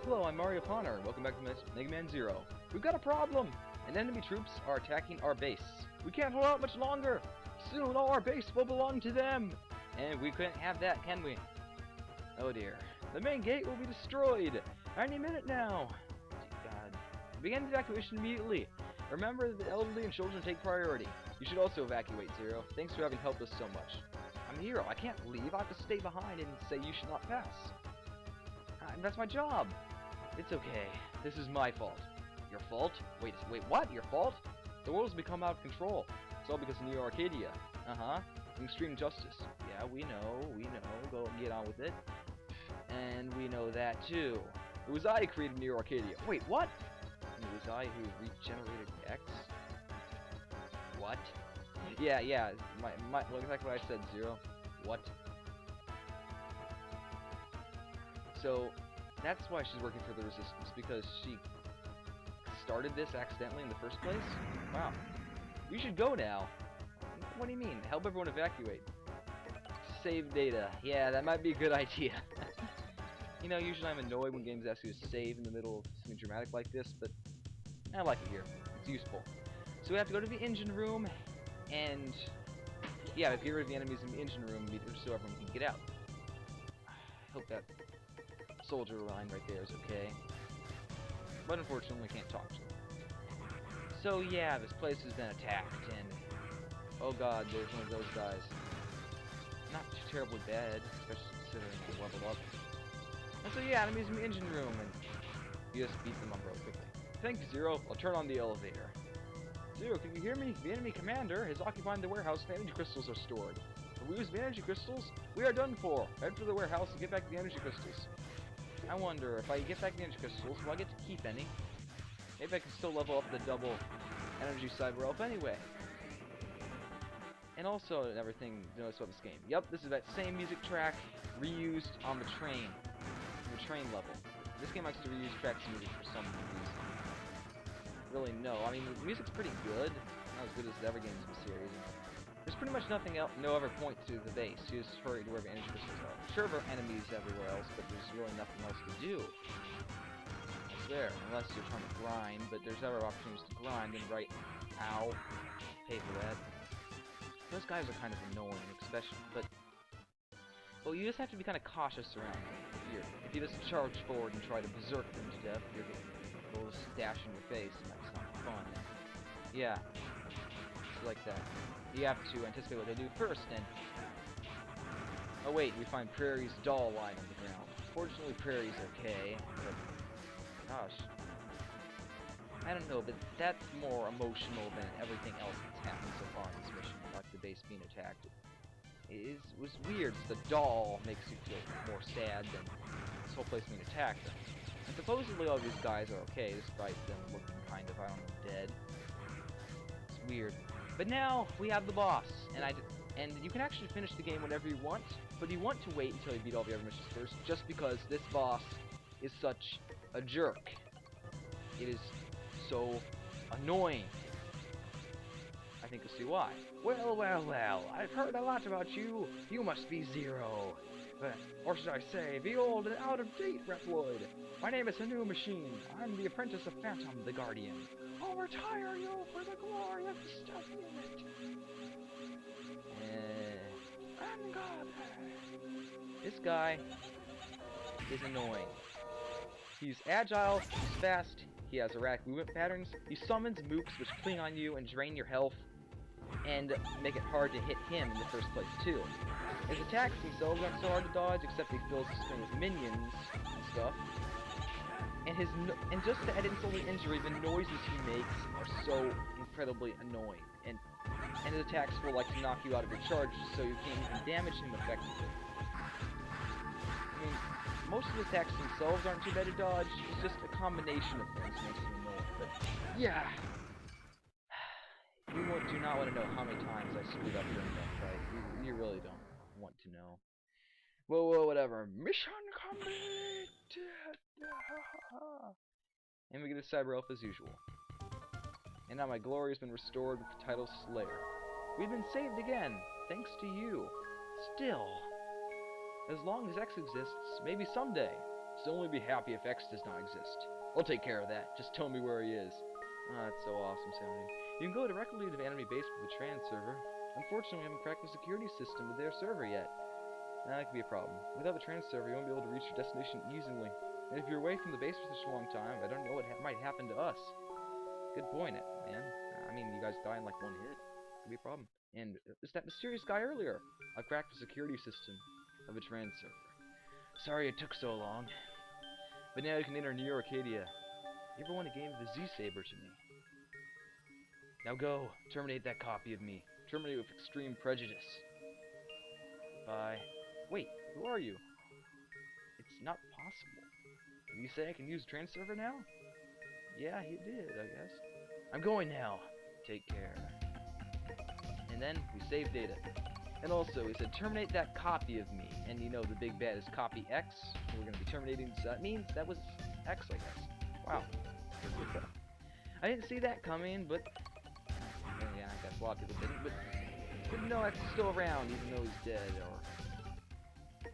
Hello, I'm MarioPawner. Welcome back to Megaman 0. We've got a problem! And enemy troops are attacking our base. We can't hold out much longer! Soon all our base will belong to them! And we couldn't have that, can we? Oh dear. The main gate will be destroyed! Any minute now! God. Begin evacuation immediately! Remember that the elderly and children take priority. You should also evacuate, Zero. Thanks for having helped us so much. I'm a hero. I can't leave. I have to stay behind and say you should not pass. That's my job! It's okay. This is my fault. Your fault? Wait, what? Your fault? The world has become out of control. It's all because of Neo Arcadia. Extreme justice. Yeah, we know. Go get on with it. And we know that too. It was I who created Neo Arcadia. Wait, what? It was I who regenerated X? What? Yeah, look exactly what I said, Zero. What? So, that's why she's working for the Resistance, because she started this accidentally in the first place? Wow. You should go now. What do you mean? Help everyone evacuate. Save data. Yeah, that might be a good idea. You know, usually I'm annoyed when games ask you to save in the middle of something dramatic like this, but I like it here. It's useful. So we have to go to the engine room, and yeah, if you get rid of the enemies in the engine room, so everyone can get out. I hope that soldier line right there is okay. But unfortunately, we can't talk to them. So yeah, this place has been attacked, and oh god, there's one of those guys. Not too terribly bad, especially considering the level up. And so yeah, enemies in the engine room, and you just beat them up real quickly. Thank you, Zero. I'll turn on the elevator. Zero, can you hear me? The enemy commander is occupying the warehouse and energy crystals are stored. If we lose the energy crystals, we are done for. Head for the warehouse and get back the energy crystals. I wonder, if I get back the energy crystals, will I get to keep any? Maybe I can still level up the double energy cyber elf anyway. And also, another thing to notice about this game. Yep, this is that same music track reused on the train level. This game likes to reuse tracks and music for some reason. Really, no. I mean, the music's pretty good. Not as good as the other games in the series. There's pretty much nothing else, no other point to the base. You just hurry to where the energy crystals are. Sure, there are enemies everywhere else, but there's really nothing else to do. That's there, unless you're trying to grind, but there's other opportunities to grind, and right, ow, pay for that. Those guys are kind of annoying, especially, but, well, you just have to be kind of cautious around them. If you just charge forward and try to berserk them to death, you're going to dash in your face, and that's not fun. Yeah, it's like that. You have to anticipate what they do first, and oh wait, we find Prairie's doll lying on the ground. Fortunately, Prairie's okay, but gosh, I don't know, but that's more emotional than everything else that's happened so far in this mission, like the base being attacked. It was weird. The doll makes you feel more sad than this whole place being attacked. And supposedly all these guys are okay, despite them looking kind of, I don't know, dead. It's weird. But now, we have the boss, and you can actually finish the game whenever you want, but you want to wait until you beat all the other missions first, just because this boss is such a jerk. It is so annoying. I think you'll see why. Well, I've heard a lot about you. You must be Zero. Or should I say, the old and out-of-date Reploid. My name is a new machine. I'm the apprentice of Phantom, the Guardian. I'll retire you for the glory of the stuff unit. And God. This guy is annoying. He's agile, he's fast, he has erratic movement patterns, he summons mooks which cling on you and drain your health, and make it hard to hit him in the first place too. His attacks themselves aren't so hard to dodge, except he fills the screen with minions and stuff. And just to add insult to injury, the noises he makes are so incredibly annoying. And his attacks will like to knock you out of your charge, so you can't even damage him effectively. I mean, most of the attacks themselves aren't too bad to dodge. It's just a combination of things that makes him annoying. But yeah, you do not want to know how many times I screwed up during that fight. You really don't want to know. Well, whatever. Mission complete! And we get a cyber elf as usual. And now my glory has been restored with the title Slayer. We've been saved again, thanks to you. Still, as long as X exists, maybe someday, So only be happy if X does not exist. I'll take care of that. Just tell me where he is. Oh, that's so awesome sounding. You can go directly to the enemy base with the trans server. Unfortunately, I haven't cracked the security system with their server yet. That could be a problem. Without the trans server, you won't be able to reach your destination easily. And if you're away from the base for such a long time, I don't know what might happen to us. Good point, man. I mean, you guys die in like one hit. Could be a problem. And it's that mysterious guy earlier. I've cracked the security system of a trans server. Sorry it took so long. But now you can enter New Arcadia. You ever want a game of the Z-Saber to me? Now go, terminate that copy of me. Terminate with extreme prejudice. Bye. Wait, who are you? It's not possible. Did you say I can use the trans server now? Yeah, he did, I guess. I'm going now. Take care. And then we save data. And also, he said terminate that copy of me. And you know the big bad is copy X. We're going to be terminating, so that means that was X, I guess. Wow. I didn't see that coming, but... yeah, I guess a lot of people didn't, but... didn't know X is still around, even though he's dead, or...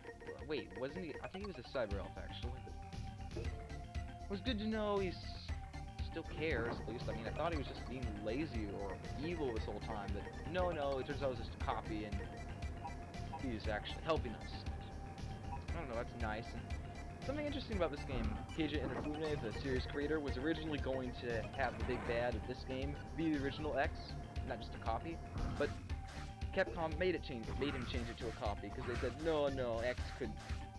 wait, wasn't he? I think he was a cyber elf, actually. But it was good to know he still cares, at least. I mean, I thought he was just being lazy or evil this whole time, but no, it turns out it was just a copy, and he's actually helping us. I don't know, that's nice. And something interesting about this game, Keiji Inafune, the series creator, was originally going to have the big bad of this game be the original X, not just a copy, but Capcom made him change it to a copy, because they said, no, X could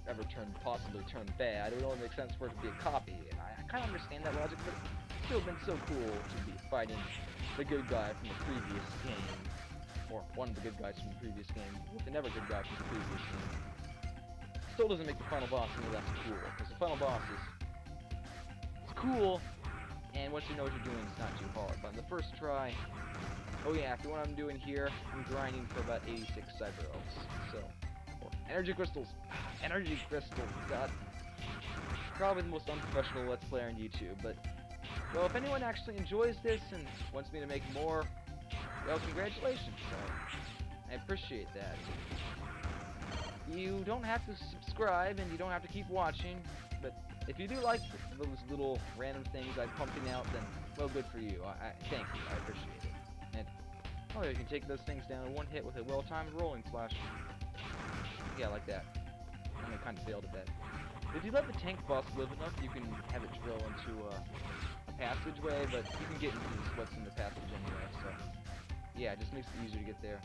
ever possibly turn bad. It would only make sense for it to be a copy, and I kind of understand that logic, but it's still been so cool to be fighting the good guy from the previous game, or one of the good guys from the previous game, with another good guy from the previous game. Still doesn't make the final boss any less cool, because the final boss is cool, and once you know what you're doing, it's not too hard. But in the first try, oh yeah, after what I'm doing here, I'm grinding for about 86 cyber elves. So, energy crystals, God, probably the most unprofessional Let's Player on YouTube. But well, if anyone actually enjoys this and wants me to make more, well, congratulations. I appreciate that. You don't have to subscribe, and you don't have to keep watching, but if you do like those little random things I'm pumping out, then, well, good for you. I thank you. I appreciate it. And, oh, you can take those things down in one hit with a well-timed rolling slash. Yeah, like that. I kind of failed at that. If you let the tank boss live enough, you can have it drill into a passageway, but you can get into what's in the passage anyway, so... yeah, it just makes it easier to get there.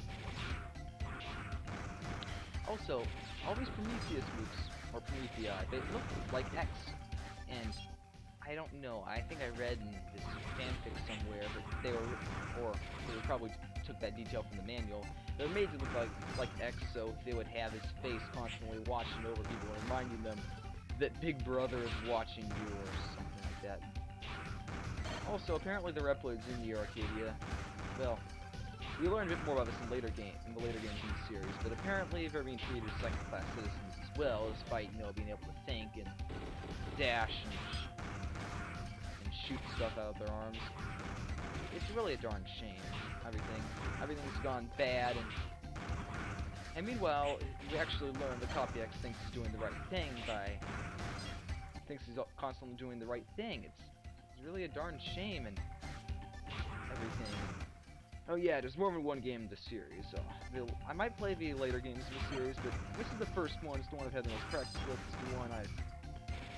Also, all these Prometheus loops, or Promethei, they look like X, and I don't know, I think I read in this fanfic somewhere, but they probably took that detail from the manual. They're made to look like X, so they would have his face constantly watching over people and reminding them that Big Brother is watching you, or something like that. Also, apparently there are uploads in the Arcadia. Well, we learn a bit more about this in the later games in the series, but apparently they're being treated as second-class citizens as well, despite, being able to think and dash and shoot stuff out of their arms. It's really a darn shame. Everything's gone bad, and meanwhile, we actually learn the Copy X thinks he's doing the right thing thinks he's constantly doing the right thing. It's really a darn shame, and everything. Oh yeah, there's more than one game in the series, so I might play the later games in the series, but this is the first one. It's the one I've had the most practice with. It's the one it's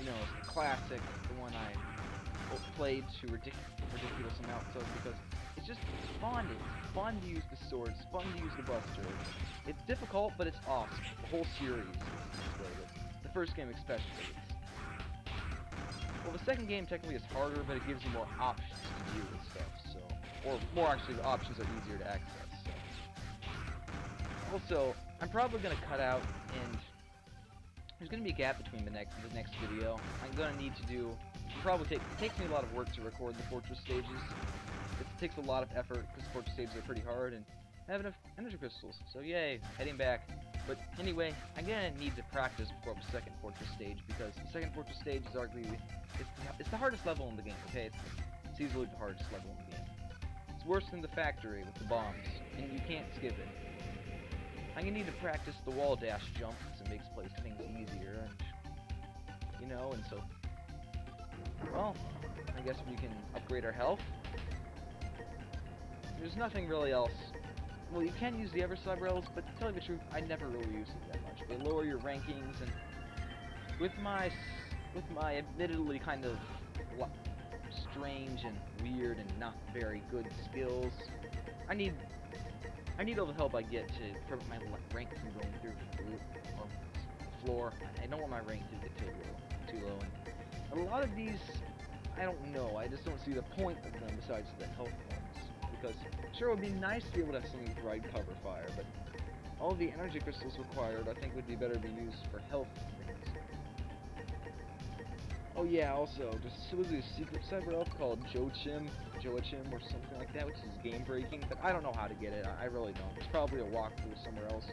the classic, the one I played to ridiculous amounts of, because it's just fun. It's fun to use the swords, it's fun to use the buster. It's difficult, but it's awesome. The whole series is this way, but the first game especially. Well, the second game technically is harder, but it gives you more options to do with stuff, so... or more actually, the options are easier to access, so... Also, I'm probably going to cut out, and... there's going to be a gap between the next video. I'm going to need to do... it takes me a lot of work to record the fortress stages. It takes a lot of effort, because the fortress stages are pretty hard, and I have enough energy crystals, so yay, heading back. But anyway, I'm going to need to practice before the second fortress stage, because the second fortress stage is arguably... it's the hardest level in the game, okay? It's easily the hardest level in the game. It's worse than the factory with the bombs, and you can't skip it. I'm going to need to practice the wall dash jump, because it makes things easier, and... you know, and so, well, I guess we can upgrade our health. There's nothing really else. Well, you can use the other cyber-elves, but to tell you the truth, I never really use it that much. They lower your rankings, and with my admittedly kind of strange and weird and not very good skills, I need all the help I get to prevent my rank from going through the roof or the floor. I don't want my rank to get too low. And a lot of these, I don't know. I just don't see the point of them besides the health ones. Because sure, it would be nice to be able to have something to provide cover fire, but all the energy crystals required, I think, would be better to be used for health things. Oh yeah, also, there's a secret cyber elf called Joachim or something like that, which is game breaking, but I don't know how to get it. I really don't. It's probably a walkthrough somewhere else.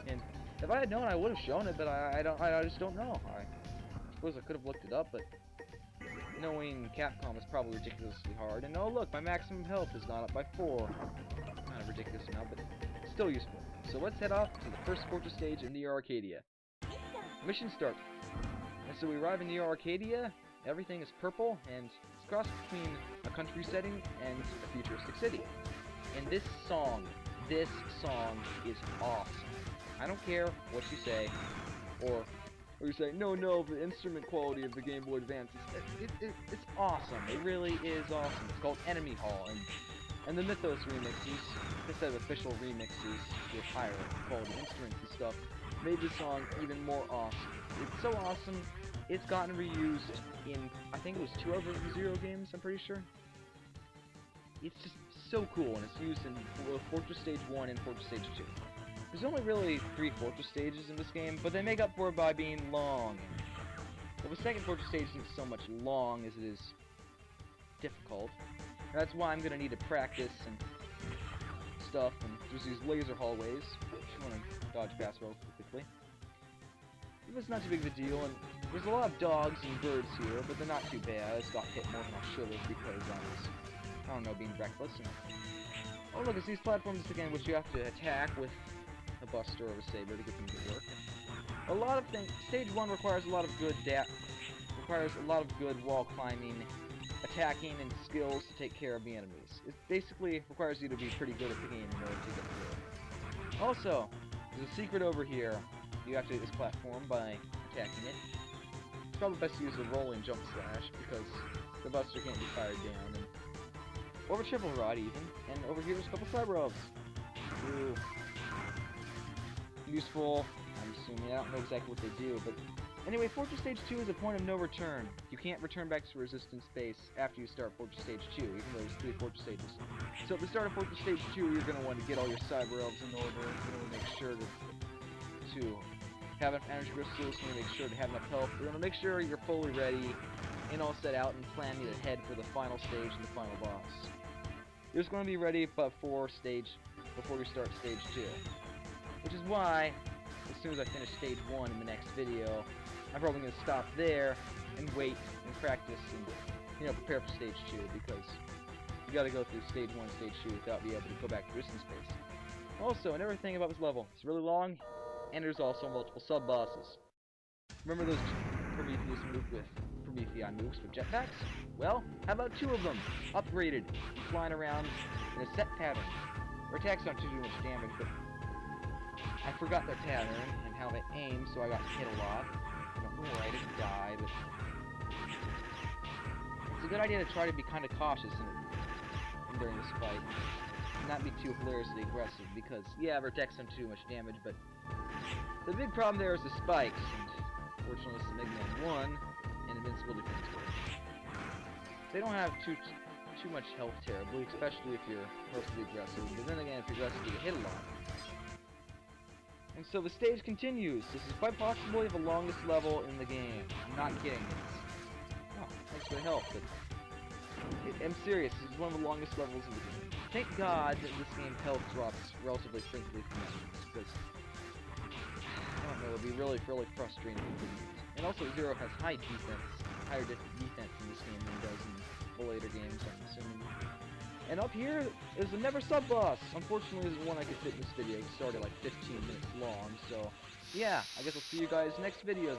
And if I had known, I would have shown it, but I just don't know. I suppose I could have looked it up, but knowing Capcom is probably ridiculously hard. And oh look, my maximum health has gone up by 4. Kind of ridiculous amount, but still useful. So let's head off to the first fortress stage in Neo Arcadia. Mission start. And so we arrive in Neo Arcadia, everything is purple, and it's crossed between a country setting and a futuristic city. And this song is awesome. I don't care what you say, or you say, no, the instrument quality of the Game Boy Advance it's awesome. It really is awesome. It's called Enemy Hall, and the Mythos remixes, instead of official remixes with higher quality instruments and stuff, made this song even more awesome. It's so awesome, it's gotten reused in, I think it was 2 other Zero games, I'm pretty sure. It's just so cool, and it's used in Fortress Stage 1 and Fortress Stage 2. There's only really 3 fortress stages in this game, but they make up for it by being long. Well, the second fortress stage isn't so much long as it is difficult. That's why I'm gonna need to practice and stuff, and there's these laser hallways, which you want to dodge past real quickly. It's not too big of a deal, and there's a lot of dogs and birds here, but they're not too bad. I just got hit more than I should have because I don't know, being reckless. And oh look, it's these platforms again, which you have to attack with a buster or a saber to get them to work. A lot of things. Stage 1 requires a lot of good wall climbing, attacking, and skills to take care of the enemies. It basically requires you to be pretty good at the game in order to get through it. Also, there's a secret over here. You activate this platform by attacking it. It's probably best to use a rolling jump slash because the buster can't be fired down. Or a triple rod even. And over here there's a couple cyber elves. Ooh. Useful. I'm assuming. I don't know exactly what they do, but anyway, Fortress Stage 2 is a point of no return. You can't return back to Resistance Base after you start Fortress Stage 2, even though there's 3 Fortress Stages. So at the start of Fortress Stage 2, you're going to want to get all your cyber elves in order. You're going to want to make sure to have enough energy crystals. You're going to make sure to have enough health. You're going to make sure you're fully ready and all set out and planning ahead for the final stage and the final boss. You're just going to be ready before you start Stage 2. Which is why, as soon as I finish Stage 1 in the next video, I'm probably going to stop there and wait and practice and, prepare for Stage 2, because you got to go through Stage 1, Stage 2 without being able to go back to Resistance Base. Also, another thing about this level, it's really long, and there's also multiple sub-bosses. Remember those Prometheus moves with jetpacks? Well, how about 2 of them, upgraded, flying around in a set pattern. Their attacks don't do too much damage, but I forgot their pattern and how they aim, so I got hit a lot. I don't know where I didn't die, but it's a good idea to try to be kind of cautious during this fight. And not be too hilariously aggressive, because, yeah, their attacks don't do too much damage, but the big problem there is the spikes, and fortunately it's the Megaman 1 and invincibility points. They don't have too much health terribly, especially if you're mostly aggressive, but then again, if you're aggressive, you get hit a lot. And so the stage continues. This is quite possibly the longest level in the game. I'm not kidding. Thanks for the help, but I'm serious. This is one of the longest levels in the game. Thank God that this game health drops relatively frequently from enemies, because I don't know, it would be really frustrating if it didn't. And also, Zero has higher defense in this game than it does in the later games, I'm assuming. And up here is another sub-boss. Unfortunately, this is one I could fit in this video. It started like 15 minutes long, so yeah, I guess I'll see you guys next video.